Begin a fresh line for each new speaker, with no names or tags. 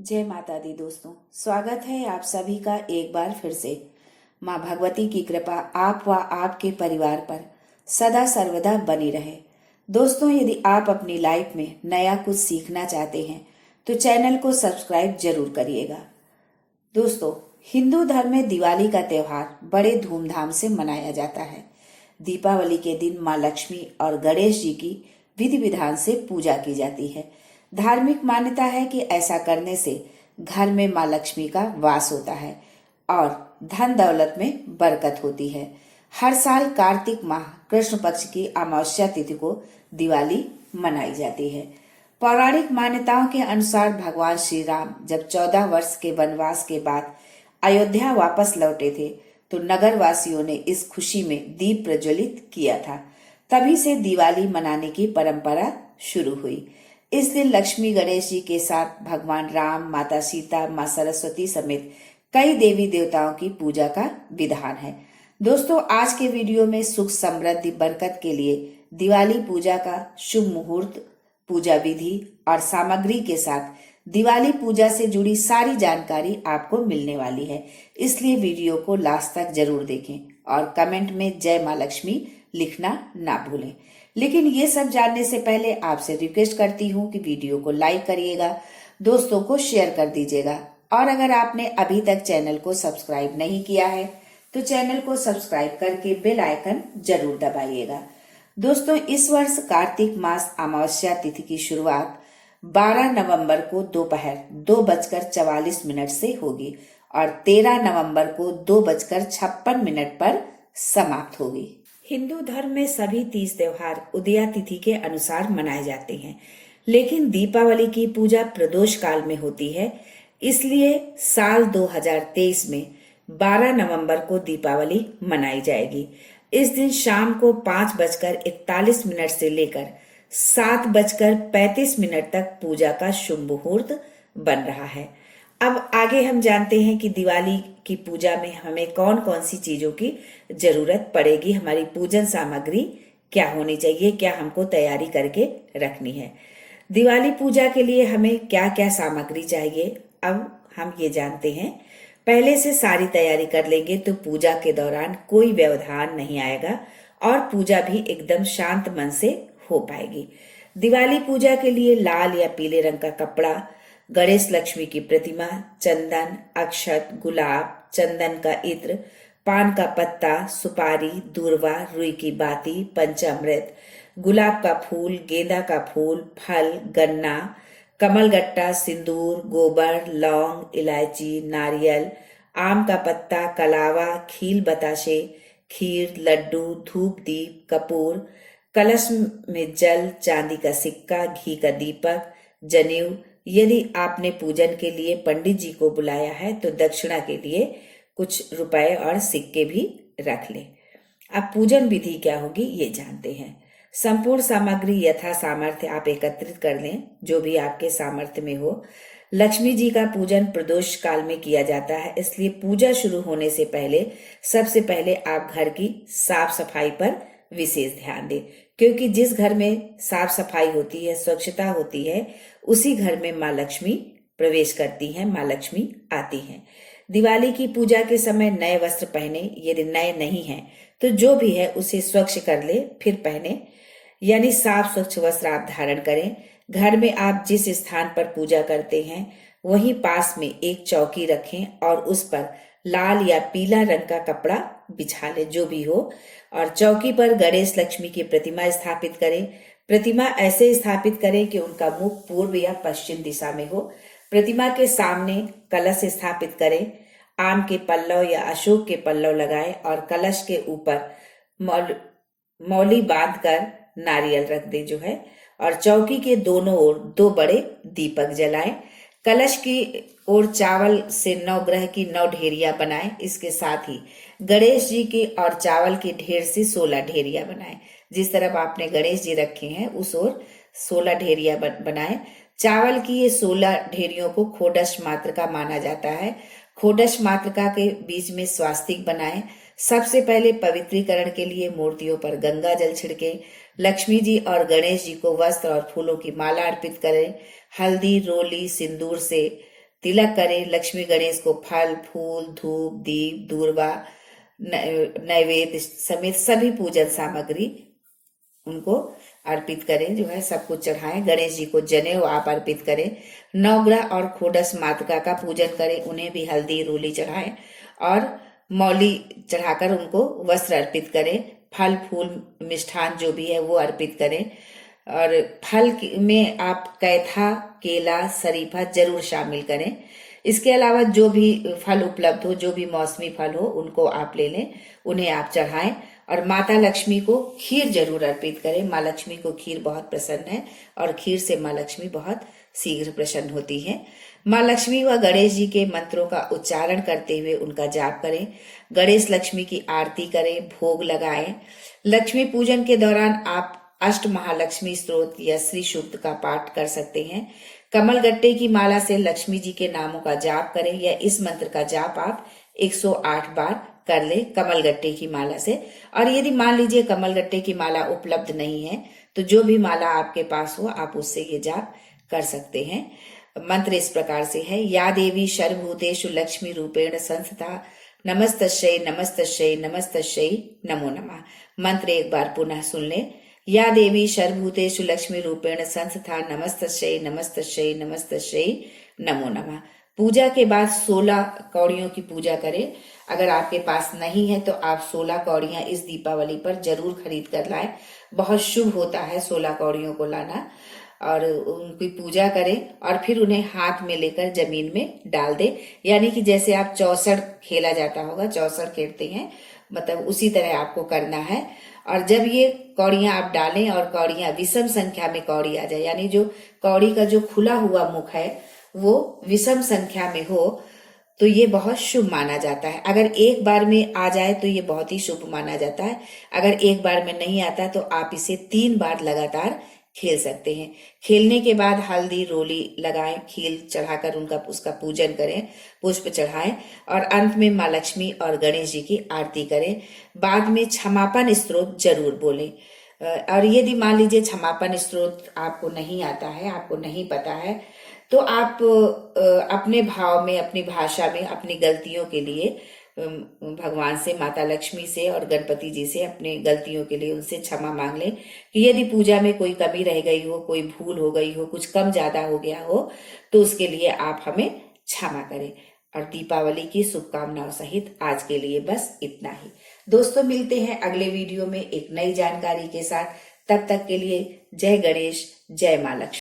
जय माता दी दोस्तों, स्वागत है आप सभी का एक बार फिर से। माँ भगवती की कृपा आप व आपके परिवार पर सदा सर्वदा बनी रहे। दोस्तों, यदि आप अपनी लाइफ में नया कुछ सीखना चाहते हैं तो चैनल को सब्सक्राइब जरूर करिएगा। दोस्तों, हिंदू धर्म में दिवाली का त्योहार बड़े धूमधाम से मनाया जाता है। दीपावली के दिन माँ लक्ष्मी और गणेश जी की विधि विधान से पूजा की जाती है। धार्मिक मान्यता है कि ऐसा करने से घर में माँ लक्ष्मी का वास होता है और धन दौलत में बरकत होती है। हर साल कार्तिक माह कृष्ण पक्ष की अमावस्या तिथि को दिवाली मनाई जाती है। पौराणिक मान्यताओं के अनुसार भगवान श्री राम जब 14 वर्ष के वनवास के बाद अयोध्या वापस लौटे थे तो नगर वासियों ने इस खुशी में दीप प्रज्वलित किया था। तभी से दिवाली मनाने की परंपरा शुरू हुई। इस दिन लक्ष्मी गणेश जी के साथ भगवान राम, माता सीता, माँ सरस्वती समेत कई देवी देवताओं की पूजा का विधान है। दोस्तों, आज के वीडियो में सुख समृद्धि बरकत के लिए दिवाली पूजा का शुभ मुहूर्त, पूजा विधि और सामग्री के साथ दिवाली पूजा से जुड़ी सारी जानकारी आपको मिलने वाली है। इसलिए वीडियो को लास्ट तक जरूर देखें और कमेंट में जय माँ लक्ष्मी लिखना ना भूलें। लेकिन ये सब जानने से पहले आपसे रिक्वेस्ट करती हूँ कि वीडियो को लाइक करिएगा, दोस्तों को शेयर कर दीजिएगा और अगर आपने अभी तक चैनल को सब्सक्राइब नहीं किया है तो चैनल को सब्सक्राइब करके बेल आइकन जरूर दबाइएगा। दोस्तों, इस वर्ष कार्तिक मास अमावस्या तिथि की शुरुआत 12 नवंबर को दोपहर 2:44 से होगी और 13 नवंबर को 2:56 पर समाप्त होगी। हिंदू धर्म में सभी तीज त्योहार उदया तिथि के अनुसार मनाए जाते हैं, लेकिन दीपावली की पूजा प्रदोष काल में होती है। इसलिए साल 2023 में 12 नवंबर को दीपावली मनाई जाएगी। इस दिन शाम को 5:41 से लेकर 7:35 तक पूजा का शुभ मुहूर्त बन रहा है। अब आगे हम जानते हैं कि दिवाली की पूजा में हमें कौन कौन सी चीजों की जरूरत पड़ेगी, हमारी पूजन सामग्री क्या होनी चाहिए, क्या हमको तैयारी करके रखनी है। दिवाली पूजा के लिए हमें क्या क्या सामग्री चाहिए, अब हम ये जानते हैं। पहले से सारी तैयारी कर लेंगे तो पूजा के दौरान कोई व्यवधान नहीं आएगा और पूजा भी एकदम शांत मन से हो पाएगी। दिवाली पूजा के लिए लाल या पीले रंग का कपड़ा, गणेश लक्ष्मी की प्रतिमा, चंदन, अक्षत, गुलाब, चंदन का इत्र, पान का पत्ता, सुपारी, दूर्वा, रुई की बाती, पंचामृत, गुलाब का फूल, गेंदा का फूल, फल, गन्ना, कमलगट्टा, सिंदूर, गोबर, लौंग, इलायची, नारियल, आम का पत्ता, कलावा, खील बताशे, खीर, लड्डू, धूप दीप, कपूर, कलश में जल, चांदी का सिक्का, घी का दीपक, जनेऊ। यदि आपने पूजन के लिए पंडित जी को बुलाया है तो दक्षिणा के लिए कुछ रुपए और सिक्के भी रख लें। अब पूजन विधि क्या होगी ये जानते हैं। संपूर्ण सामग्री यथा सामर्थ्य आप एकत्रित कर लें, जो भी आपके सामर्थ्य में हो। लक्ष्मी जी का पूजन प्रदोष काल में किया जाता है, इसलिए पूजा शुरू होने से पहले सबसे पहले आप घर की साफ सफाई पर विशेष ध्यान दें, क्योंकि जिस घर में साफ सफाई होती है, स्वच्छता होती है, उसी घर में माँ लक्ष्मी प्रवेश करती हैं, माँ लक्ष्मी आती हैं। दिवाली की पूजा के समय नए वस्त्र पहने, यदि नए नहीं हैं तो जो भी है उसे स्वच्छ कर ले फिर पहने, यानी साफ स्वच्छ वस्त्र आप धारण करें। घर में आप जिस स्थान पर पूजा करते हैं वहीं पास में एक चौकी रखें और उस पर लाल या पीला रंग का कपड़ा बिछा ले, जो भी हो, और चौकी पर गणेश लक्ष्मी की प्रतिमा स्थापित करें। प्रतिमा ऐसे स्थापित करें कि उनका मुख पूर्व या पश्चिम दिशा में हो। प्रतिमा के सामने कलश स्थापित करें। आम के पल्लव या अशोक के पल्लव लगाएं और कलश के ऊपर मौली बांधकर नारियल रख दे जो है, और चौकी के दोनों ओर 2 बड़े दीपक जलाएं। कलश की ओर चावल से 9 ग्रह की 9 ढेरियां बनाएं। इसके साथ ही गणेश जी की और चावल की ढेर से 16 ढेरियां बनाएं। जिस तरफ आपने गणेश जी रखे हैं उस ओर 16 ढेरियां बनाएं। चावल की ये 16 ढेरियों को खोडश मातृका माना जाता है। खोडश मातृका के बीच में स्वास्तिक बनाएं। सबसे पहले पवित्रीकरण के लिए मूर्तियों पर गंगा जल छिड़के। लक्ष्मी जी और गणेश जी को वस्त्र और फूलों की माला अर्पित करें। हल्दी, रोली, सिंदूर से तिलक करें। लक्ष्मी गणेश को फल, फूल, धूप, दीप, दूर्वा, नैवेद्य समेत सभी पूजन सामग्री उनको अर्पित करें, जो है सब कुछ चढ़ाएं। गणेश जी को जनेऊ आप अर्पित करें। नवग्रह और खोडस मातृका का पूजन करें, उन्हें भी हल्दी रूली चढ़ाएं और मौली चढ़ाकर उनको वस्त्र अर्पित करें। फल फूल मिष्ठान जो भी है वो अर्पित करें। और फल में आप कैथा, केला, शरीफा जरूर शामिल करें। इसके अलावा जो भी फल उपलब्ध हो, जो भी मौसमी फल हो, उनको आप ले लें, उन्हें आप चढ़ाएं। और माता लक्ष्मी को खीर जरूर अर्पित करें। माँ लक्ष्मी को खीर बहुत प्रसन्न है और खीर से माँ लक्ष्मी बहुत शीघ्र प्रसन्न होती है। माँ लक्ष्मी व गणेश जी के मंत्रों का उच्चारण करते हुए उनका जाप करें। गणेश लक्ष्मी की आरती करें, भोग लगाएं। लक्ष्मी पूजन के दौरान आप अष्ट महालक्ष्मी स्तोत्र या श्री शुक्त का पाठ कर सकते हैं। कमल गट्टे की माला से लक्ष्मी जी के नामों का जाप करें या इस मंत्र का जाप आप 108 बार कर ले कमल गट्टे की माला से। और यदि मान लीजिए कमल गट्टे की माला उपलब्ध नहीं है तो जो भी माला आपके पास हो आप उससे ये जाप कर सकते हैं। मंत्र इस प्रकार से है, या देवी सर्वभूतेषु लक्ष्मी रूपेण संस्थिता नमस्तस्यै नमस्तस्यै नमस्तस्यै नमो नमः। मंत्र एक बार पुनः सुन ले, या देवी सर्वभूतेषु लक्ष्मी रूपेण संस्थिता नमस्तस्यै नमस्तस्यै नमस्तस्यै नमो नमः। पूजा के बाद 16 कौड़ियों की पूजा करें। अगर आपके पास नहीं है तो आप 16 कौड़ियां इस दीपावली पर जरूर खरीद कर लाएं। बहुत शुभ होता है 16 कौड़ियों को लाना। और उनकी पूजा करें और फिर उन्हें हाथ में लेकर जमीन में डाल दें। यानी कि जैसे आप चौसड़ खेला जाता होगा, चौसड़ खेलते हैं, मतलब उसी तरह आपको करना है। और जब ये कौड़ियां आप डालें और कौड़ियां विषम संख्या में कौड़ी आ जाए, यानी जो कौड़ी का जो खुला हुआ मुख है वो विषम संख्या में हो, तो ये बहुत शुभ माना जाता है। अगर एक बार में आ जाए तो ये बहुत ही शुभ माना जाता है। अगर एक बार में नहीं आता तो आप इसे 3 बार लगातार खेल सकते हैं। खेलने के बाद हल्दी रोली लगाएं, खील चढ़ाकर उसका पूजन करें, पुष्प चढ़ाएं और अंत में माँ लक्ष्मी और गणेश जी की आरती करें। बाद में क्षमापन स्तोत्र जरूर बोलें। और यदि मान लीजिए क्षमापन स्तोत्र आपको नहीं आता है, आपको नहीं पता है, तो आप अपने भाव में, अपनी भाषा में अपनी गलतियों के लिए भगवान से, माता लक्ष्मी से और गणपति जी से अपने गलतियों के लिए उनसे क्षमा मांग लें कि यदि पूजा में कोई कमी रह गई हो, कोई भूल हो गई हो, कुछ कम ज्यादा हो गया हो, तो उसके लिए आप हमें क्षमा करें। और दीपावली की शुभकामनाओं सहित आज के लिए बस इतना ही। दोस्तों, मिलते हैं अगले वीडियो में एक नई जानकारी के साथ। तब तक के लिए जय गणेश, जय माँ लक्ष्मी।